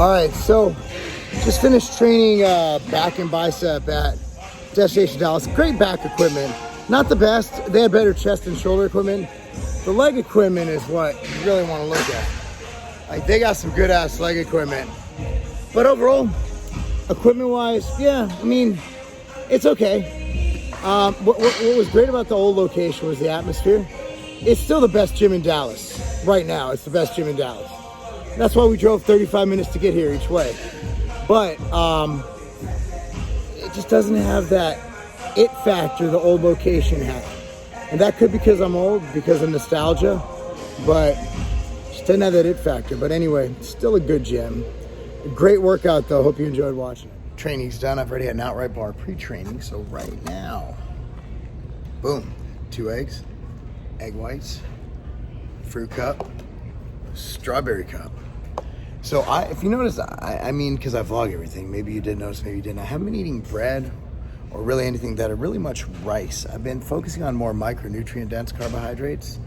All right, so just finished training back and bicep at Destination Dallas. Great back equipment. Not the best. They had better chest and shoulder equipment. The leg equipment is what you really want to look at. Like, they got some good ass leg equipment. But overall, equipment-wise, yeah, I mean, it's okay. What was great about the old location was the atmosphere. It's still the best gym in Dallas. Right now, it's the best gym in Dallas. That's why we drove 35 minutes to get here each way. But it just doesn't have that it factor the old location had. And that could be because I'm old, because of nostalgia, but just didn't have that it factor. But anyway, still a good gym. Great workout though. Hope you enjoyed watching. Training's done. I've already had an outright bar pre-training. So right now, boom, 2 eggs, egg whites, fruit cup, strawberry cup. So if you notice, I mean, because I vlog everything, maybe you did notice, maybe you didn't. I haven't been eating bread or really anything that are really much rice. I've been focusing on more micronutrient dense carbohydrates,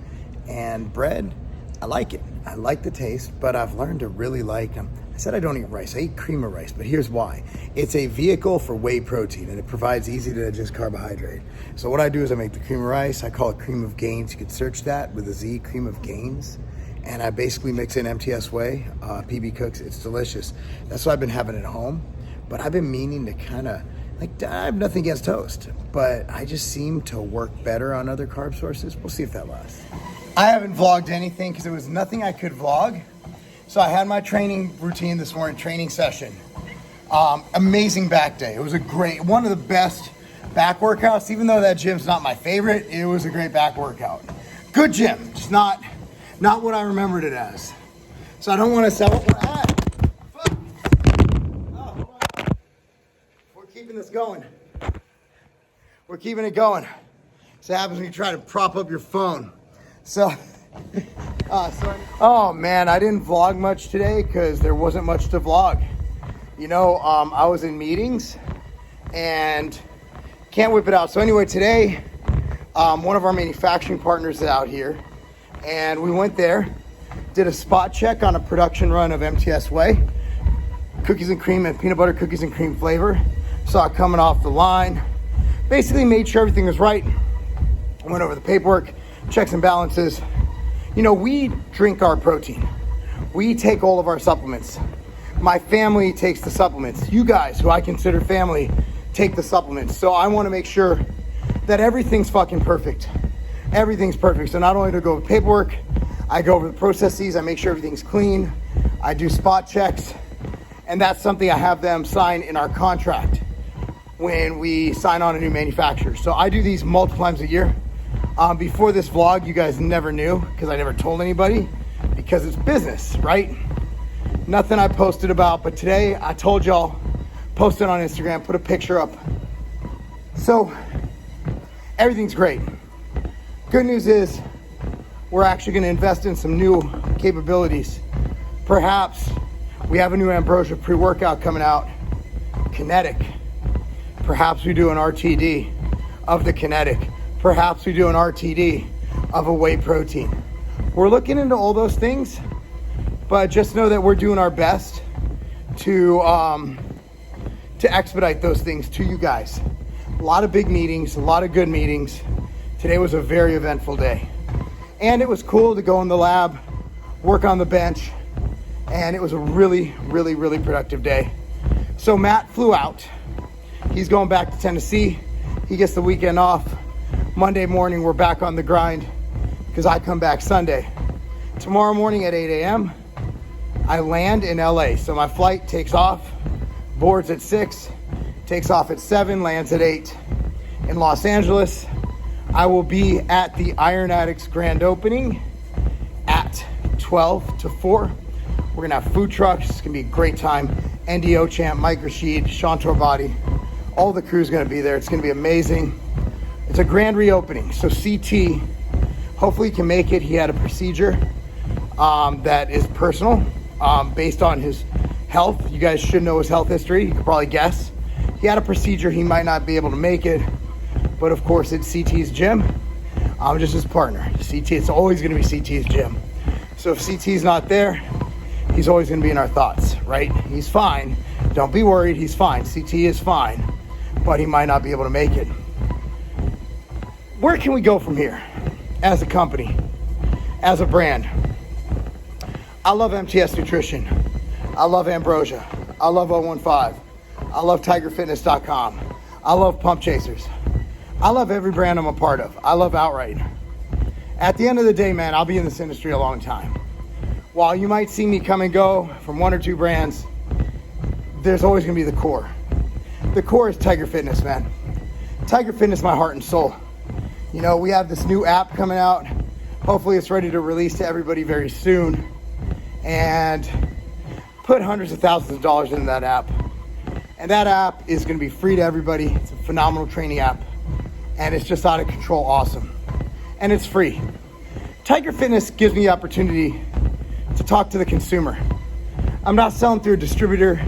and bread, I like it. I like the taste, but I've learned to really like them. I said I don't eat rice, I eat cream of rice, but here's why. It's a vehicle for whey protein, and it provides easy to digest carbohydrate. So what I do is I make the cream of rice, I call it cream of gains. You could search that with a Z, cream of gains. And I basically mix in MTS whey, PB Cooks. It's delicious. That's what I've been having at home. But I've been meaning to kind of, like, I have nothing against toast, but I just seem to work better on other carb sources. We'll see if that lasts. I haven't vlogged anything because there was nothing I could vlog. So I had my training routine this morning, training session. Amazing back day. It was one of the best back workouts. Even though that gym's not my favorite, it was a great back workout. Good gym, just not what I remembered it as. So I don't want to sell what we're at. Fuck. Oh, we're keeping this going. We're keeping it going. So it happens when you try to prop up your phone. So, oh man, I didn't vlog much today because there wasn't much to vlog. You know, I was in meetings and can't whip it out. So anyway, today, one of our manufacturing partners is out here. And we went there, did a spot check on a production run of MTS whey, cookies and cream and peanut butter cookies and cream flavor. Saw it coming off the line. Basically made sure everything was right. Went over the paperwork, checks and balances. You know, we drink our protein. We take all of our supplements. My family takes the supplements. You guys, who I consider family, take the supplements. So I want to make sure that everything's fucking perfect. Everything's perfect. So not only do I go over paperwork, I go over the processes, I make sure everything's clean, I do spot checks, and that's something I have them sign in our contract when we sign on a new manufacturer. So I do these multiple times a year. Before this vlog, you guys never knew because I never told anybody because it's business, right? Nothing I posted about, but today I told y'all, posted on Instagram, put a picture up. So everything's great. Good news is we're actually going to invest in some new capabilities. Perhaps we have a new Ambrosia pre-workout coming out, Kinetic. Perhaps we do an RTD of the Kinetic. Perhaps we do an RTD of a whey protein. We're looking into all those things, but just know that we're doing our best to expedite those things to you guys. A lot of big meetings, a lot of good meetings. Today was a very eventful day. And it was cool to go in the lab, work on the bench, and it was a really, really, really productive day. So Matt flew out. He's going back to Tennessee. He gets the weekend off. Monday morning, we're back on the grind because I come back Sunday. Tomorrow morning at 8 a.m., I land in LA. So my flight takes off, boards at 6, takes off at 7, lands at 8 in Los Angeles. I will be at the Iron Addicts grand opening at 12 to 4. We're gonna have food trucks. It's gonna be a great time. NDO champ, Mike Rashid, Sean Torbati, all the crew's gonna be there. It's gonna be amazing. It's a grand reopening. So CT, hopefully he can make it. He had a procedure that is personal based on his health. You guys should know his health history. You could probably guess. He had a procedure. He might not be able to make it. But of course, it's CT's gym. I'm just his partner. CT, it's always going to be CT's gym. So if CT's not there, he's always going to be in our thoughts. right? He's fine. Don't be worried, he's fine. CT is fine, but he might not be able to make it. Where can we go from here as a company, as a brand? I love MTS Nutrition. I love Ambrosia. I love 015. I love TigerFitness.com. I love Pump Chasers. I love every brand I'm a part of. I love Outright. At the end of the day, man, I'll be in this industry a long time. While you might see me come and go from one or two brands, there's always gonna be the core. The core is Tiger Fitness, man. Tiger Fitness, my heart and soul. You know, we have this new app coming out. Hopefully it's ready to release to everybody very soon. And put hundreds of thousands of dollars into that app. And that app is gonna be free to everybody. It's a phenomenal training app. And it's just out of control awesome. And it's free. Tiger Fitness gives me the opportunity to talk to the consumer. I'm not selling through a distributor.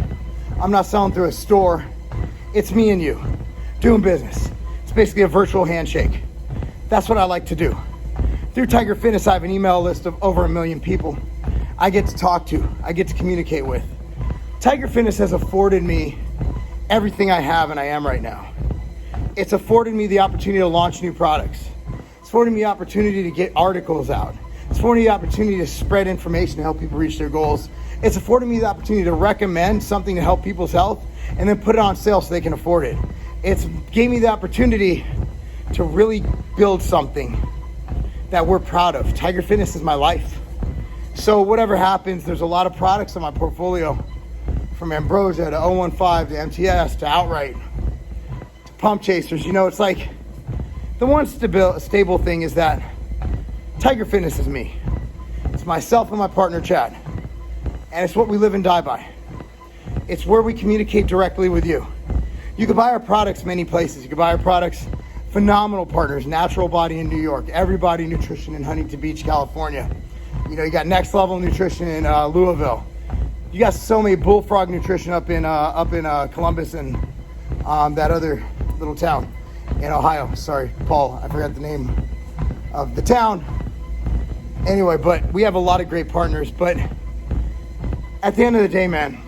I'm not selling through a store. It's me and you doing business. It's basically a virtual handshake. That's what I like to do. Through Tiger Fitness, I have an email list of over 1 million people I get to talk to, I get to communicate with. Tiger Fitness has afforded me everything I have and I am right now. It's afforded me the opportunity to launch new products. It's afforded me the opportunity to get articles out. It's afforded me the opportunity to spread information to help people reach their goals. It's afforded me the opportunity to recommend something to help people's health and then put it on sale so they can afford it. It's gave me the opportunity to really build something that we're proud of. Tiger Fitness is my life. So whatever happens, there's a lot of products in my portfolio, from Ambrosia to 015 to MTS to Outright to Pump Chasers. You know, it's like the one stable thing is that Tiger Fitness is me. It's myself and my partner Chad. And it's what we live and die by. It's where we communicate directly with you. You can buy our products many places. You can buy our products, phenomenal partners, Natural Body in New York, Everybody Nutrition in Huntington Beach, California. You know, you got Next Level Nutrition in Louisville. You got so many Bullfrog Nutrition up in Columbus and that other little town in Ohio. Sorry, Paul, I forgot the name of the town. Anyway, but we have a lot of great partners. But at the end of the day, man,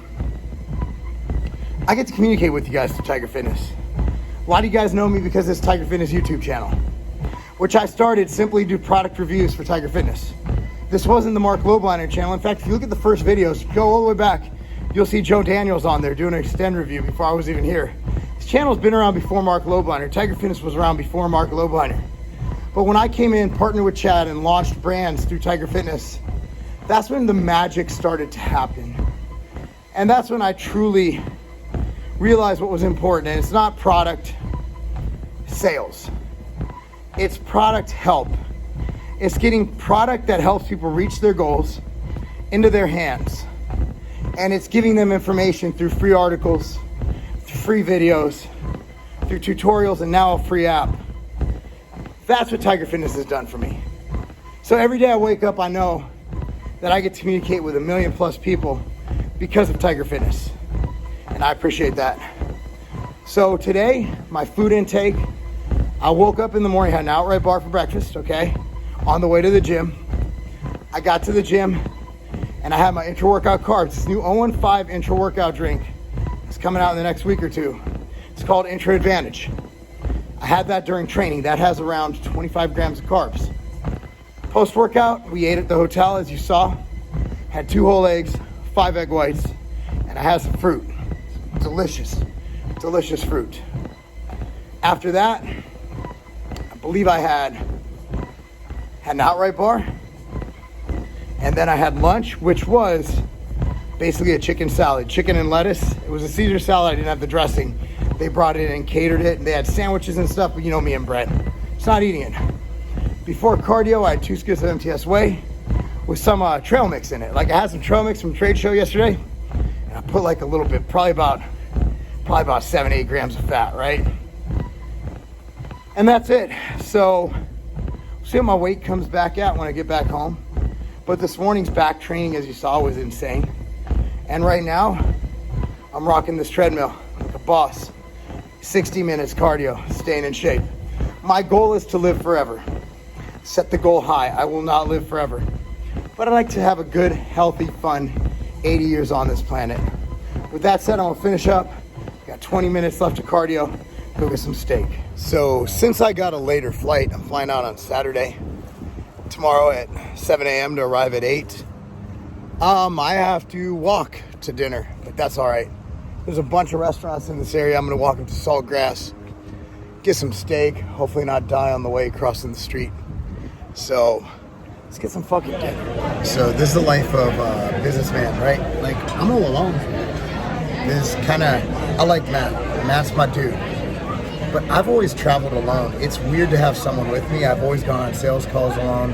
I get to communicate with you guys through Tiger Fitness. A lot of you guys know me because of this Tiger Fitness YouTube channel, which I started simply to do product reviews for Tiger Fitness. This wasn't the Marc Lobliner channel. In fact, if you look at the first videos, go all the way back, you'll see Joe Daniels on there doing an extend review before I was even here. This channel's been around before Marc Lobliner. Tiger Fitness was around before Marc Lobliner. But when I came in, partnered with Chad, and launched brands through Tiger Fitness, that's when the magic started to happen. And that's when I truly realized what was important. And it's not product sales. It's product help. It's getting product that helps people reach their goals into their hands. And it's giving them information through free articles, through free videos, through tutorials, and now a free app. That's what Tiger Fitness has done for me. So every day I wake up, I know that I get to communicate with 1 million plus people because of Tiger Fitness. And I appreciate that. So today, my food intake, I woke up in the morning, had an Outright bar for breakfast, okay? On the way to the gym. I got to the gym and I had my intra-workout carbs. This new 015 intra-workout drink is coming out in the next week or two. It's called Intra Advantage. I had that during training. That has around 25 grams of carbs. Post-workout, we ate at the hotel, as you saw. Had 2 whole eggs, 5 egg whites, and I had some fruit. Delicious, delicious fruit. After that, I believe I had an Outright bar, and then I had lunch, which was basically a chicken salad, chicken and lettuce. It was a Caesar salad. I didn't have the dressing. They brought it in and catered it, and they had sandwiches and stuff, but you know me and bread. It's not eating it. Before cardio, I had 2 scoops of MTS whey with some trail mix in it. Like I had some trail mix from trade show yesterday, and I put like a little bit, probably about 7-8 grams of fat, right? And that's it. So see what my weight comes back at when I get back home. But this morning's back training, as you saw, was insane. And right now, I'm rocking this treadmill like a boss. 60 minutes cardio, staying in shape. My goal is to live forever. Set the goal high. I will not live forever. But I like to have a good, healthy, fun 80 years on this planet. With that said, I'm gonna finish up. Got 20 minutes left of cardio. Go get some steak. So since I got a later flight, I'm flying out on Saturday. Tomorrow at 7 a.m. to arrive at 8. I have to walk to dinner, but that's all right. There's a bunch of restaurants in this area. I'm gonna walk up to Saltgrass, get some steak, hopefully not die on the way crossing the street. So let's get some fucking dinner. So this is the life of a businessman, right? Like, I'm all alone. I like Matt. Matt's my dude. But I've always traveled alone. It's weird to have someone with me. I've always gone on sales calls alone.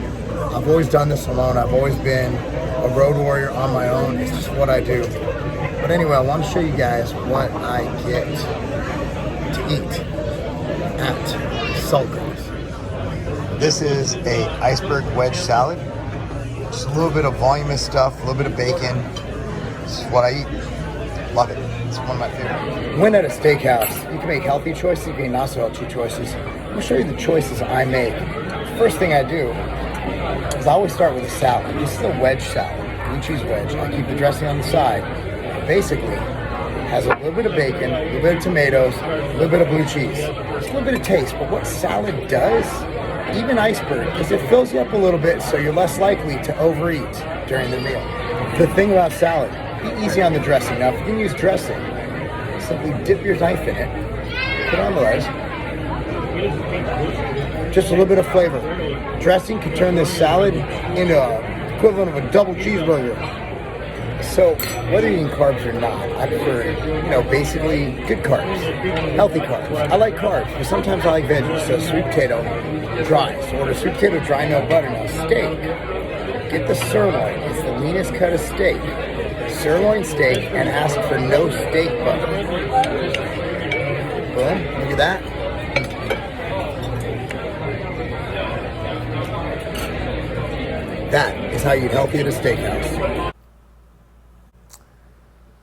I've always done this alone. I've always been a road warrior on my own. It's just what I do. But anyway, I want to show you guys what I get to eat at Saltgrass. This is a iceberg wedge salad. Just a little bit of voluminous stuff, a little bit of bacon. This is what I eat. Love it. It's one of my favorites. When at a steakhouse, you can make healthy choices, you can not so healthy choices. I'm going to show you the choices I make. First thing I do is I always start with a salad. This is a wedge salad, blue cheese wedge. I keep the dressing on the side. Basically, has a little bit of bacon, a little bit of tomatoes, a little bit of blue cheese. Just a little bit of taste. But what salad does, even iceberg, is it fills you up a little bit so you're less likely to overeat during the meal. The thing about salad, be easy on the dressing. Now, if you can use dressing, simply dip your knife in it, put it on the lettuce, just a little bit of flavor. Dressing can turn this salad into an equivalent of a double cheeseburger. So, whether you're eating carbs or not, I prefer, basically good carbs, healthy carbs. I like carbs, but sometimes I like veggies. So, sweet potato, dry. So, order sweet potato, dry, no butter. Now, steak, get the sirloin. It's the leanest cut of steak. Sirloin steak, and ask for no steak butter. Boom, look at that. That is how you eat healthy at a steakhouse.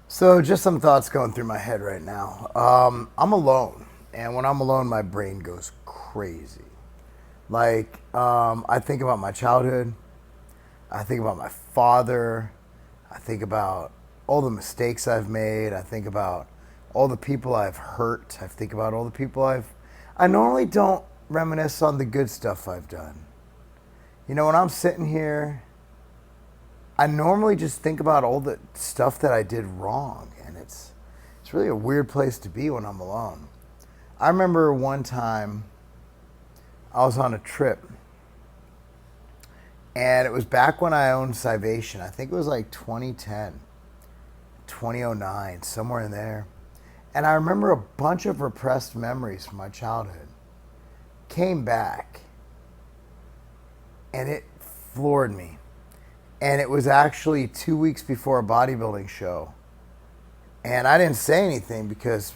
So just some thoughts going through my head right now. I'm alone, and when I'm alone, my brain goes crazy. Like, I think about my childhood. I think about my father. I think about all the mistakes I've made. I think about all the people I've hurt. I think about all the people I normally don't reminisce on the good stuff I've done. When I'm sitting here, I normally just think about all the stuff that I did wrong. And it's really a weird place to be when I'm alone. I remember one time I was on a trip. And it was back when I owned Civation. I think it was like 2010, 2009, somewhere in there. And I remember a bunch of repressed memories from my childhood came back. And it floored me. And it was actually 2 weeks before a bodybuilding show. And I didn't say anything because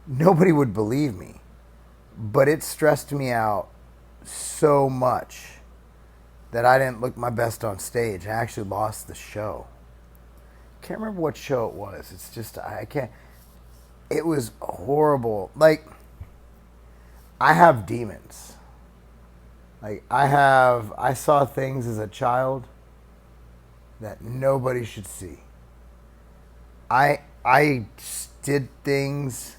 nobody would believe me. But it stressed me out so much that I didn't look my best on stage. I actually lost the show. Can't remember what show it was. It's just, I can't. It was horrible. Like, I have demons. Like, I saw things as a child that nobody should see. I did things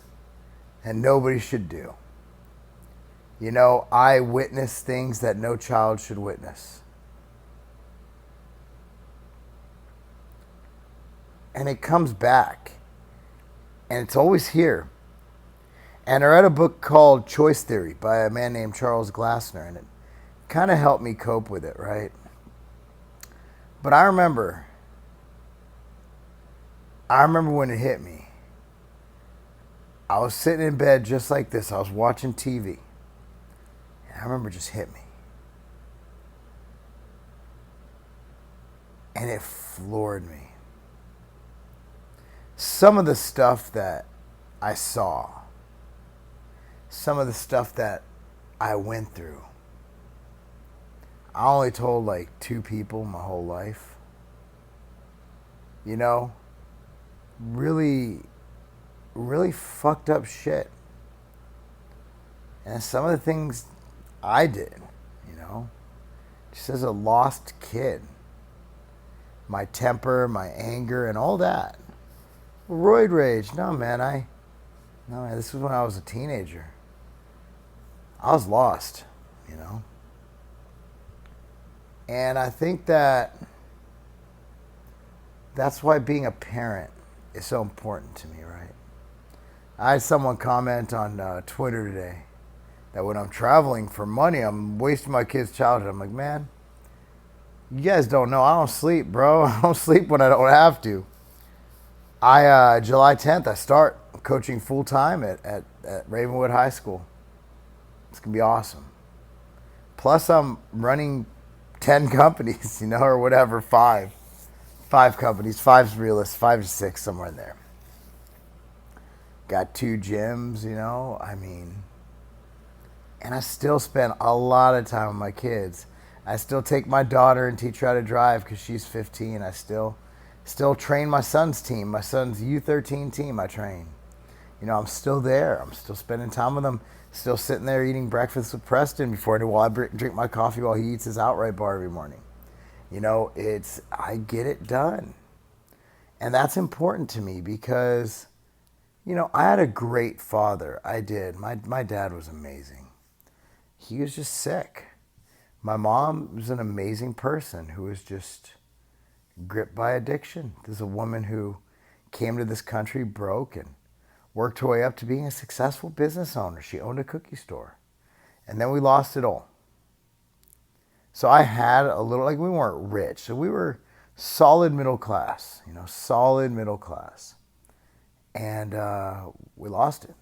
that nobody should do. I witnessed things that no child should witness. And it comes back. And it's always here. And I read a book called Choice Theory by a man named Charles Glassner, and it kind of helped me cope with it, right? But I remember when it hit me. I was sitting in bed just like this. I was watching TV. And I remember it just hit me. And it floored me. Some of the stuff that I saw, some of the stuff that I went through, I only told like 2 people my whole life. Really, really fucked up shit. And some of the things I did, just as a lost kid. my temper, my anger, and all that. Roid rage. No, man, this was when I was a teenager. I was lost, you know. And I think that's why being a parent is so important to me, right? I had someone comment on Twitter today that when I'm traveling for money, I'm wasting my kid's childhood. I'm like, man, you guys don't know. I don't sleep, bro. I don't sleep when I don't have to. July 10th, I start coaching full-time at Ravenwood High School. It's going to be awesome. Plus, I'm running 10 companies, you know, or whatever, five companies, 5's realist, 5 to 6, somewhere in there. Got 2 gyms, you know, I mean, and I still spend a lot of time with my kids. I still take my daughter and teach her how to drive because she's 15. I still train my son's team, my son's U13 team I train. You know, I'm still there. I'm still spending time with him, still sitting there eating breakfast with Preston while I drink my coffee while he eats his Outright bar every morning. You know, I get it done. And that's important to me because, you know, I had a great father. I did. My dad was amazing. He was just sick. My mom was an amazing person who was just gripped by addiction. There's a woman who came to this country broke and worked her way up to being a successful business owner. She owned a cookie store. And then we lost it all. So I had a little, like, we weren't rich. So we were solid middle class, you know, solid middle class. And we lost it.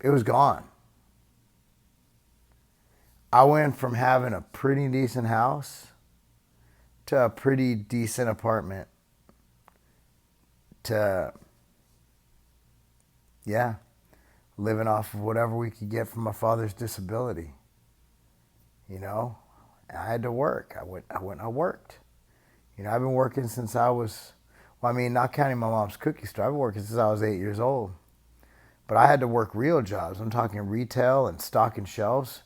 It was gone. I went from having a pretty decent house to a pretty decent apartment to, living off of whatever we could get from my father's disability. You know, I had to work. I worked. You know, I've been working since I was, not counting my mom's cookie store, I've been working since I was 8 years old. But I had to work real jobs. I'm talking retail and stocking shelves.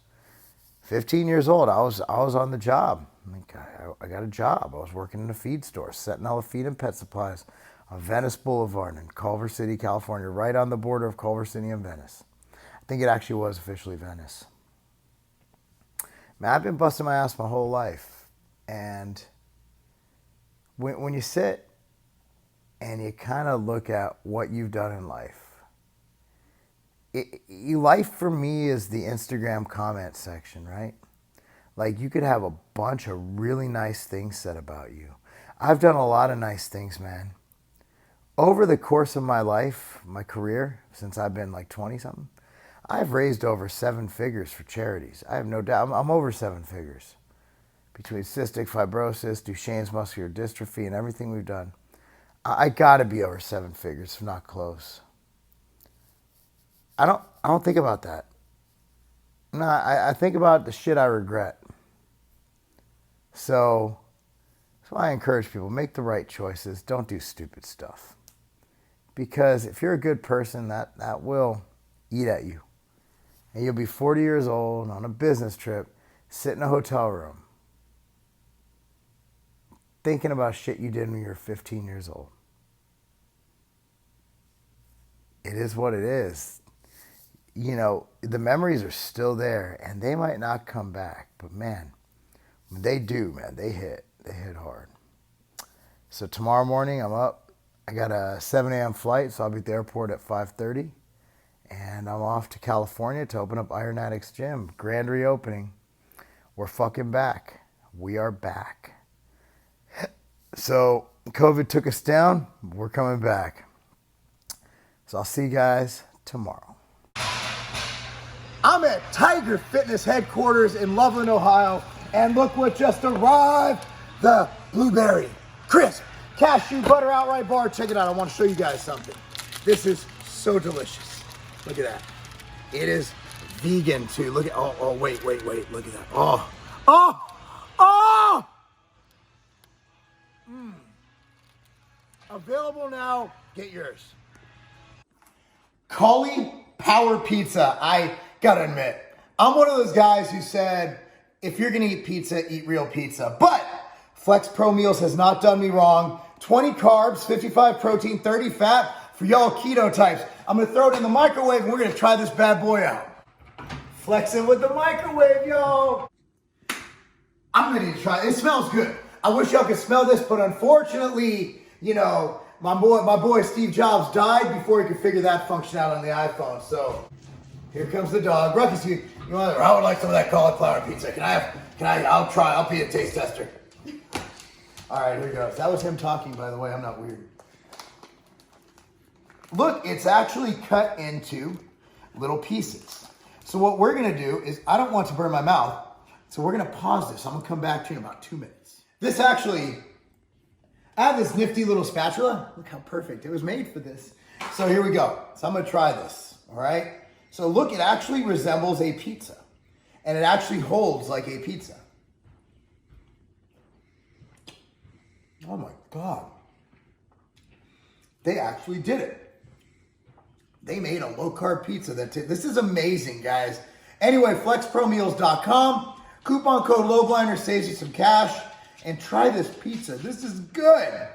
15 years old, I was on the job. I got a job. I was working in a feed store, setting all the feed and pet supplies on Venice Boulevard in Culver City, California, right on the border of Culver City and Venice. I think it actually was officially Venice. Man, I've been busting my ass my whole life. And when you sit and you kind of look at what you've done in life, life for me is the Instagram comment section, right? Like, you could have a bunch of really nice things said about you. I've done a lot of nice things, man. Over the course of my life, my career, since I've been like 20-something, I've raised over 7 figures for charities. I have no doubt. I'm over 7 figures. Between cystic fibrosis, Duchenne's muscular dystrophy, and everything we've done, I got to be over 7 figures, if not close. I don't think about that. No, I think about the shit I regret. So that's why I encourage people, make the right choices. Don't do stupid stuff. Because if you're a good person, that will eat at you. And you'll be 40 years old on a business trip, sit in a hotel room, thinking about shit you did when you were 15 years old. It is what it is. You know, the memories are still there, and they might not come back. But, man, when they do, man, they hit hard. So tomorrow morning, I'm up. I got a 7 a.m. flight, so I'll be at the airport at 5:30. And I'm off to California to open up Iron Addicts Gym. Grand reopening. We're fucking back. We are back. So COVID took us down. We're coming back. So I'll see you guys tomorrow. I'm at Tiger Fitness headquarters in Loveland, Ohio. And look what just arrived. The blueberry crisp cashew butter outright bar. Check it out. I want to show you guys something. This is so delicious. Look at that. It is vegan too. Look at, wait. Look at that. Available now. Get yours. Cully Power Pizza. I gotta admit, I'm one of those guys who said, if you're gonna eat pizza, eat real pizza. But Flex Pro Meals has not done me wrong. 20 carbs, 55 protein, 30 fat for y'all keto types. I'm gonna throw it in the microwave and we're gonna try this bad boy out. Flexing with the microwave, y'all. I'm ready to try it. It smells good. I wish y'all could smell this, but unfortunately, you know, my boy Steve Jobs died before he could figure that function out on the iPhone. So here comes the dog. Ruckus, I would like some of that cauliflower pizza. I'll be a taste tester. All right, here goes. That was him talking, by the way. I'm not weird. Look, it's actually cut into little pieces. So what we're gonna do is, I don't want to burn my mouth, so we're gonna pause this. I'm gonna come back to you in about 2 minutes. This actually, I have this nifty little spatula. Look how perfect, it was made for this. So here we go. So I'm gonna try this, all right? So look, it actually resembles a pizza, and it actually holds like a pizza. Oh my God. They actually did it. They made a low-carb pizza. This is amazing, guys. Anyway, flexpromeals.com. Coupon code Lobliner saves you some cash. And try this pizza. This is good.